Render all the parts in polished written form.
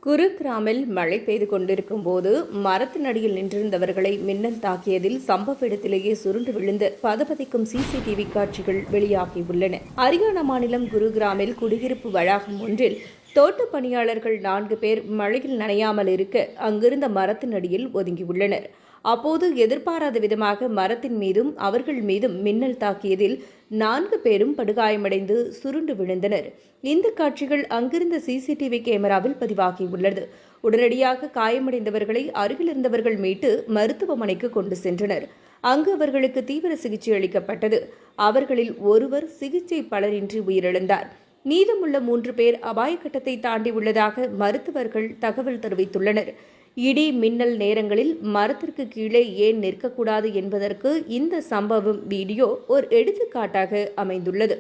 குருகிராமில் மழை பெய்து கொண்டிருக்கும் போது மரத்தின் அடியில் நின்றிருந்தவர்களை மின்னல் தாக்கியதில் சம்பவ இடத்திலேயே சுருண்டு விழுந்து பதபதைக்கும் சிசிடிவி காட்சிகள் வெளியாகியுள்ளன. ஹரியானா மாநிலம் குருகிராமில் குடியிருப்பு வளாகம் ஒன்றில் தோட்ட பணியாளர்கள் 4 பேர் மழையில் நனையாமல் இருக்க அங்கிருந்த மரத்தின் அடியில் ஒதுங்கியுள்ளனர். அப்போது எதிர்பாராத விதமாக மரத்தின் மீதும் அவர்கள் மீதும் மின்னல் தாக்கியதில் 4 பேரும் படுகாயமடைந்து சுருண்டு விழுந்தனர். இந்த காட்சிகள் அங்கிருந்த சிசிடிவி கேமராவில் பதிவாகியுள்ளது. உடனடியாக காயமடைந்தவர்களை அருகில் இருந்தவர்கள் மீட்டு மருத்துவமனைக்கு கொண்டு சென்றனர். அங்கு அவர்களுக்கு தீவிர சிகிச்சை அளிக்கப்பட்டது. அவர்களில் ஒருவர் சிகிச்சை பலனின்றி உயிரிழந்தார். மீதமுள்ள 3 பேர் அபாய கட்டத்தை தாண்டி உள்ளதாக மருத்துவர்கள் தகவல் தெரிவித்துள்ளனர். இடி மின்னல் நேரங்களில் மரத்திற்கு கீழே ஏன் நிற்கக்கூடாது என்பதற்கு இந்த சம்பவம் வீடியோ ஒரு எடுத்துக்காட்டாக அமைந்துள்ளது.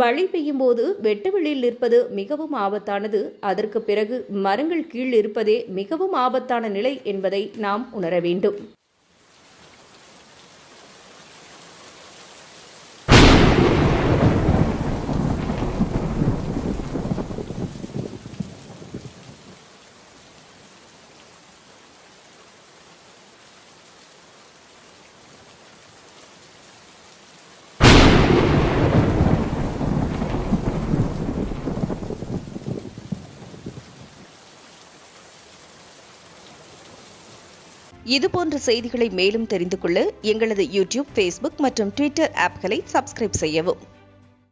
மழை பெய்யும் போது வெட்டவெளியில் நிற்பது மிகவும் ஆபத்தானது. அதற்கு பிறகு மரங்கள் கீழ் இருப்பதே மிகவும் ஆபத்தான நிலை என்பதை நாம் உணர வேண்டும். இதுபோன்ற செய்திகளை மேலும் தெரிந்து கொள்ள எங்களது யூடியூப், ஃபேஸ்புக் மற்றும் ட்விட்டர் ஆப்களை சப்ஸ்கிரைப் செய்யவும்.